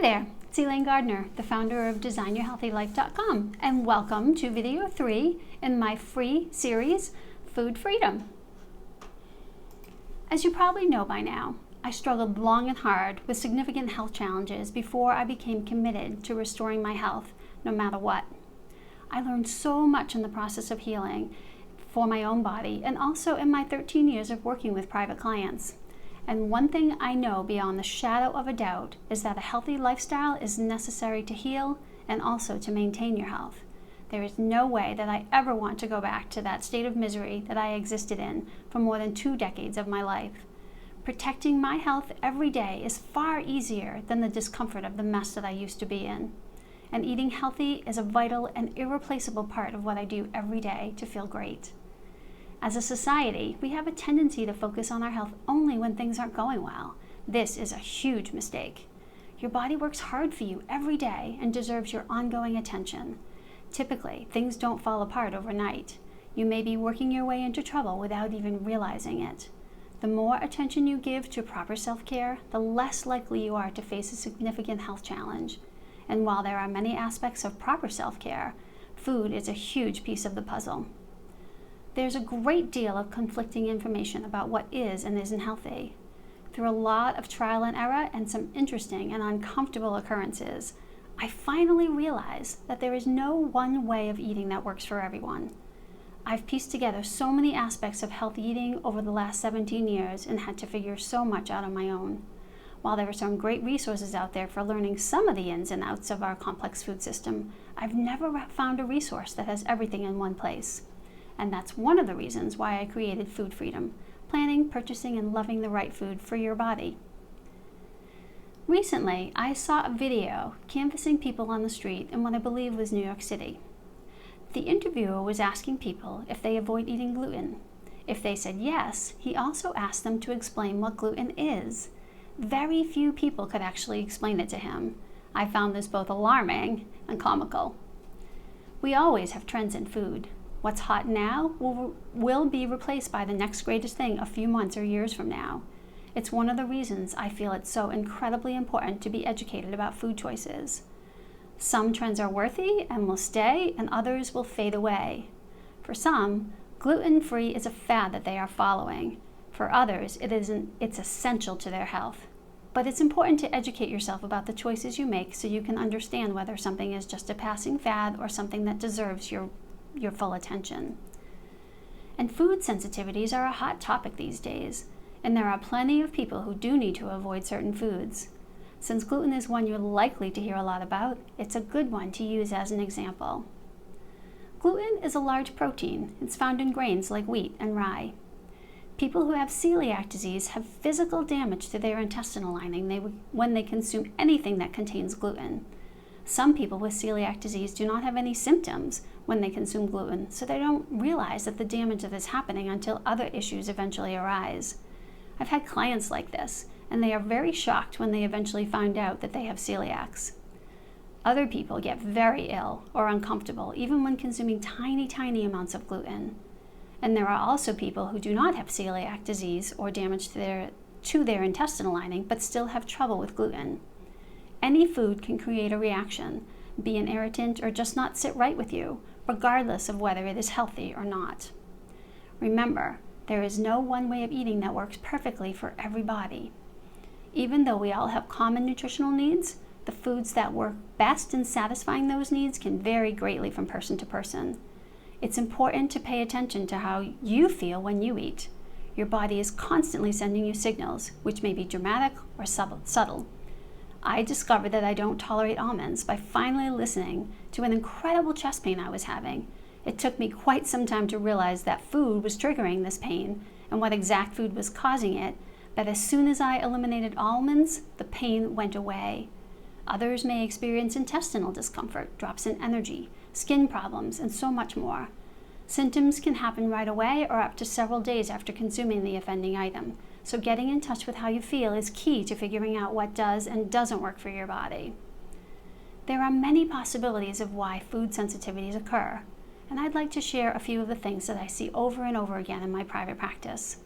there, it's Elaine Gardner, the founder of DesignYourHealthyLife.com, and welcome to video 3 in my free series, Food Freedom. As you probably know by now, I struggled long and hard with significant health challenges before I became committed to restoring my health, no matter what. I learned so much in the process of healing for my own body and also in my 13 years of working with private clients. And one thing I know beyond the shadow of a doubt is that a healthy lifestyle is necessary to heal and also to maintain your health. There is no way that I ever want to go back to that state of misery that I existed in for more than 2 decades of my life. Protecting my health every day is far easier than the discomfort of the mess that I used to be in. And eating healthy is a vital and irreplaceable part of what I do every day to feel great. As a society, we have a tendency to focus on our health only when things aren't going well. This is a huge mistake. Your body works hard for you every day and deserves your ongoing attention. Typically, things don't fall apart overnight. You may be working your way into trouble without even realizing it. The more attention you give to proper self-care, the less likely you are to face a significant health challenge. And while there are many aspects of proper self-care, food is a huge piece of the puzzle. There's a great deal of conflicting information about what is and isn't healthy. Through a lot of trial and error and some interesting and uncomfortable occurrences, I finally realized that there is no one way of eating that works for everyone. I've pieced together so many aspects of healthy eating over the last 17 years and had to figure so much out on my own. While there are some great resources out there for learning some of the ins and outs of our complex food system, I've never found a resource that has everything in one place. And that's one of the reasons why I created Food Freedom, planning, purchasing, and loving the right food for your body. Recently, I saw a video canvassing people on the street in what I believe was New York City. The interviewer was asking people if they avoid eating gluten. If they said yes, he also asked them to explain what gluten is. Very few people could actually explain it to him. I found this both alarming and comical. We always have trends in food. What's hot now will be replaced by the next greatest thing a few months or years from now. It's one of the reasons I feel it's so incredibly important to be educated about food choices. Some trends are worthy and will stay, and others will fade away. For some, gluten-free is a fad that they are following. For others, it's essential to their health. But it's important to educate yourself about the choices you make so you can understand whether something is just a passing fad or something that deserves your full attention. And food sensitivities are a hot topic these days, and there are plenty of people who do need to avoid certain foods. Since gluten is one you're likely to hear a lot about, it's a good one to use as an example. Gluten is a large protein. It's found in grains like wheat and rye. People who have celiac disease have physical damage to their intestinal lining when they consume anything that contains gluten. Some people with celiac disease do not have any symptoms when they consume gluten, so they don't realize that the damage that is happening until other issues eventually arise. I've had clients like this, and they are very shocked when they eventually find out that they have celiacs. Other people get very ill or uncomfortable even when consuming tiny amounts of gluten. And there are also people who do not have celiac disease or damage to their intestinal lining, but still have trouble with gluten. Any food can create a reaction, be an irritant, or just not sit right with you, regardless of whether it is healthy or not. Remember, there is no one way of eating that works perfectly for every body. Even though we all have common nutritional needs, the foods that work best in satisfying those needs can vary greatly from person to person. It's important to pay attention to how you feel when you eat. Your body is constantly sending you signals, which may be dramatic or subtle. I discovered that I don't tolerate almonds by finally listening to an incredible chest pain I was having. It took me quite some time to realize that food was triggering this pain and what exact food was causing it, but as soon as I eliminated almonds, the pain went away. Others may experience intestinal discomfort, drops in energy, skin problems, and so much more. Symptoms can happen right away or up to several days after consuming the offending item. So getting in touch with how you feel is key to figuring out what does and doesn't work for your body. There are many possibilities of why food sensitivities occur, and I'd like to share a few of the things that I see over and over again in my private practice.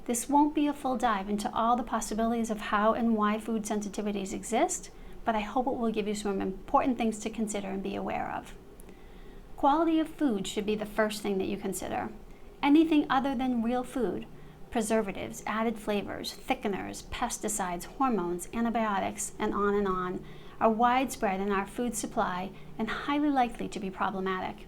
This won't be a full dive into all the possibilities of how and why food sensitivities exist, but I hope it will give you some important things to consider and be aware of. Quality of food should be the first thing that you consider. Anything other than real food, preservatives, added flavors, thickeners, pesticides, hormones, antibiotics, and on, are widespread in our food supply and highly likely to be problematic.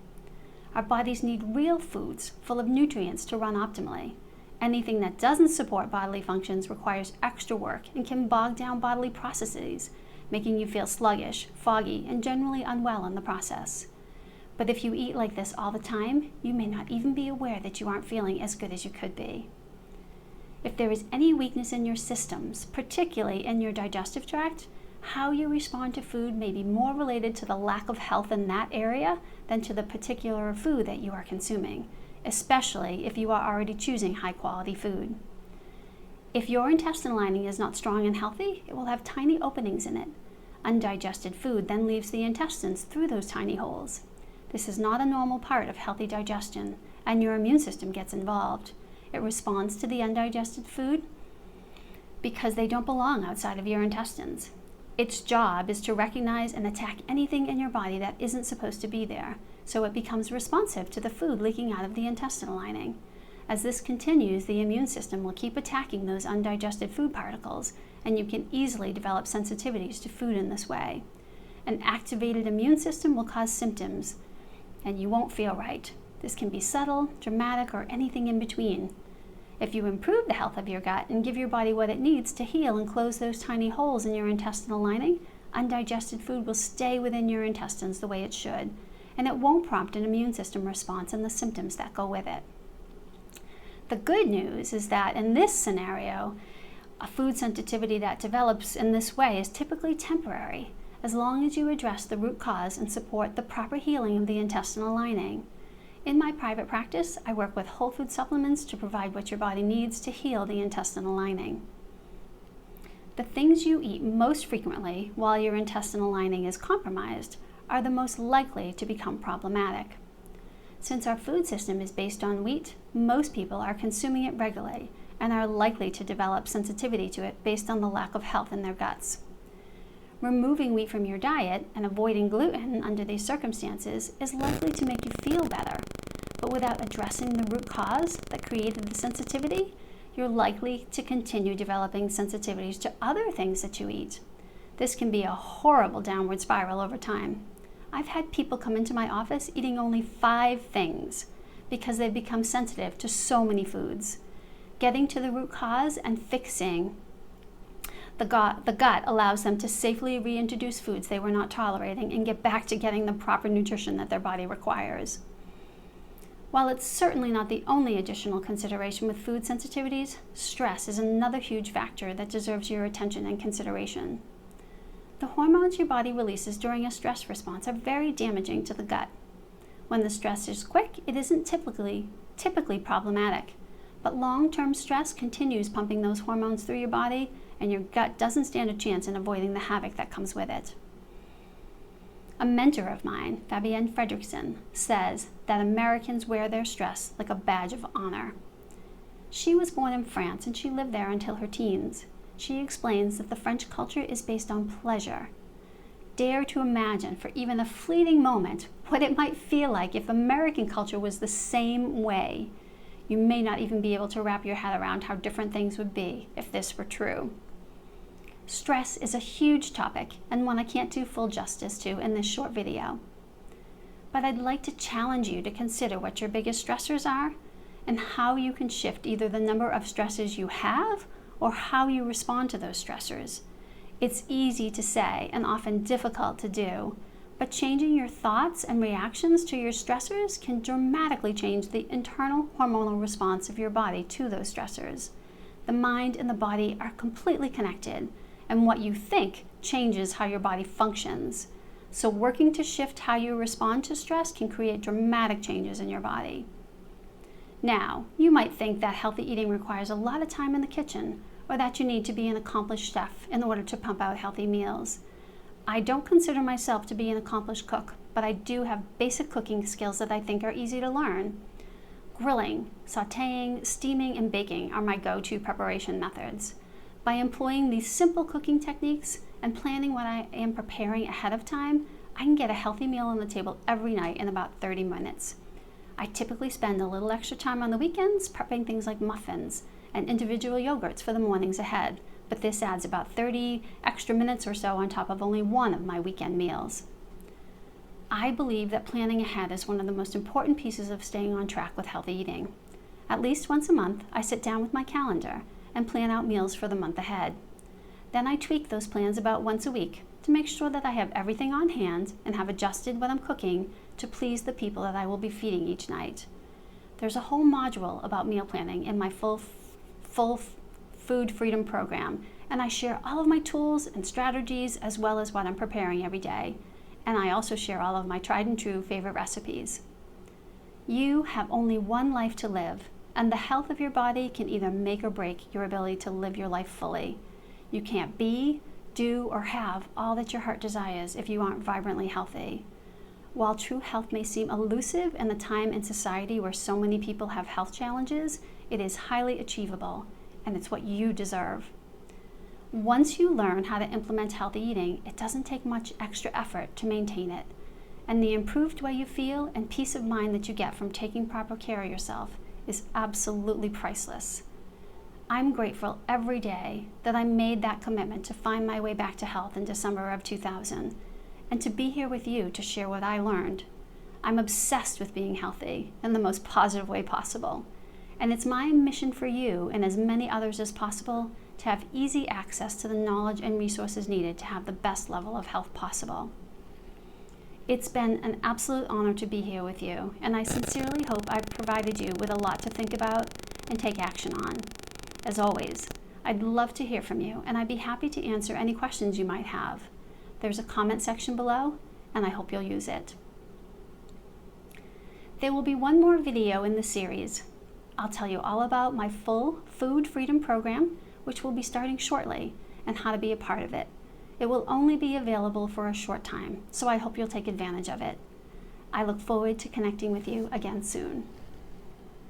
Our bodies need real foods full of nutrients to run optimally. Anything that doesn't support bodily functions requires extra work and can bog down bodily processes, making you feel sluggish, foggy, and generally unwell in the process. But if you eat like this all the time, you may not even be aware that you aren't feeling as good as you could be. If there is any weakness in your systems, particularly in your digestive tract, how you respond to food may be more related to the lack of health in that area than to the particular food that you are consuming, especially if you are already choosing high-quality food. If your intestinal lining is not strong and healthy, it will have tiny openings in it. Undigested food then leaves the intestines through those tiny holes. This is not a normal part of healthy digestion, and your immune system gets involved. It responds to the undigested food because they don't belong outside of your intestines. Its job is to recognize and attack anything in your body that isn't supposed to be there, so it becomes responsive to the food leaking out of the intestinal lining. As this continues, the immune system will keep attacking those undigested food particles, and you can easily develop sensitivities to food in this way. An activated immune system will cause symptoms, and you won't feel right. This can be subtle, dramatic, or anything in between. If you improve the health of your gut and give your body what it needs to heal and close those tiny holes in your intestinal lining, undigested food will stay within your intestines the way it should, and it won't prompt an immune system response and the symptoms that go with it. The good news is that in this scenario, a food sensitivity that develops in this way is typically temporary, as long as you address the root cause and support the proper healing of the intestinal lining. In my private practice, I work with whole food supplements to provide what your body needs to heal the intestinal lining. The things you eat most frequently while your intestinal lining is compromised are the most likely to become problematic. Since our food system is based on wheat, most people are consuming it regularly and are likely to develop sensitivity to it based on the lack of health in their guts. Removing wheat from your diet and avoiding gluten under these circumstances is likely to make you feel better, but without addressing the root cause that created the sensitivity, you're likely to continue developing sensitivities to other things that you eat. This can be a horrible downward spiral over time. I've had people come into my office eating only 5 things because they've become sensitive to so many foods. Getting to the root cause and fixing the gut allows them to safely reintroduce foods they were not tolerating and get back to getting the proper nutrition that their body requires. While it's certainly not the only additional consideration with food sensitivities, stress is another huge factor that deserves your attention and consideration. The hormones your body releases during a stress response are very damaging to the gut. When the stress is quick, it isn't typically problematic, but long-term stress continues pumping those hormones through your body, and your gut doesn't stand a chance in avoiding the havoc that comes with it. A mentor of mine, Fabienne Fredrickson, says that Americans wear their stress like a badge of honor. She was born in France and she lived there until her teens. She explains that the French culture is based on pleasure. Dare to imagine for even a fleeting moment what it might feel like if American culture was the same way. You may not even be able to wrap your head around how different things would be if this were true. Stress is a huge topic and one I can't do full justice to in this short video. But I'd like to challenge you to consider what your biggest stressors are and how you can shift either the number of stressors you have or how you respond to those stressors. It's easy to say and often difficult to do, but changing your thoughts and reactions to your stressors can dramatically change the internal hormonal response of your body to those stressors. The mind and the body are completely connected, and what you think changes how your body functions. So working to shift how you respond to stress can create dramatic changes in your body. Now, you might think that healthy eating requires a lot of time in the kitchen, or that you need to be an accomplished chef in order to pump out healthy meals. I don't consider myself to be an accomplished cook, but I do have basic cooking skills that I think are easy to learn. Grilling, sautéing, steaming, and baking are my go-to preparation methods. By employing these simple cooking techniques and planning what I am preparing ahead of time, I can get a healthy meal on the table every night in about 30 minutes. I typically spend a little extra time on the weekends prepping things like muffins and individual yogurts for the mornings ahead, but this adds about 30 extra minutes or so on top of only one of my weekend meals. I believe that planning ahead is one of the most important pieces of staying on track with healthy eating. At least once a month, I sit down with my calendar and plan out meals for the month ahead. Then I tweak those plans about once a week to make sure that I have everything on hand and have adjusted what I'm cooking to please the people that I will be feeding each night. There's a whole module about meal planning in my full food freedom program, and I share all of my tools and strategies as well as what I'm preparing every day. And I also share all of my tried and true favorite recipes. You have only one life to live, and the health of your body can either make or break your ability to live your life fully. You can't be, do, or have all that your heart desires if you aren't vibrantly healthy. While true health may seem elusive in the time and society where so many people have health challenges, it is highly achievable, and it's what you deserve. Once you learn how to implement healthy eating, it doesn't take much extra effort to maintain it. And the improved way you feel and peace of mind that you get from taking proper care of yourself is absolutely priceless. I'm grateful every day that I made that commitment to find my way back to health in December of 2000, and to be here with you to share what I learned. I'm obsessed with being healthy in the most positive way possible. And it's my mission for you and as many others as possible to have easy access to the knowledge and resources needed to have the best level of health possible. It's been an absolute honor to be here with you, and I sincerely hope I've provided you with a lot to think about and take action on. As always, I'd love to hear from you, and I'd be happy to answer any questions you might have. There's a comment section below, and I hope you'll use it. There will be one more video in the series. I'll tell you all about my full food freedom program, which will be starting shortly, and how to be a part of it. It will only be available for a short time, so I hope you'll take advantage of it. I look forward to connecting with you again soon.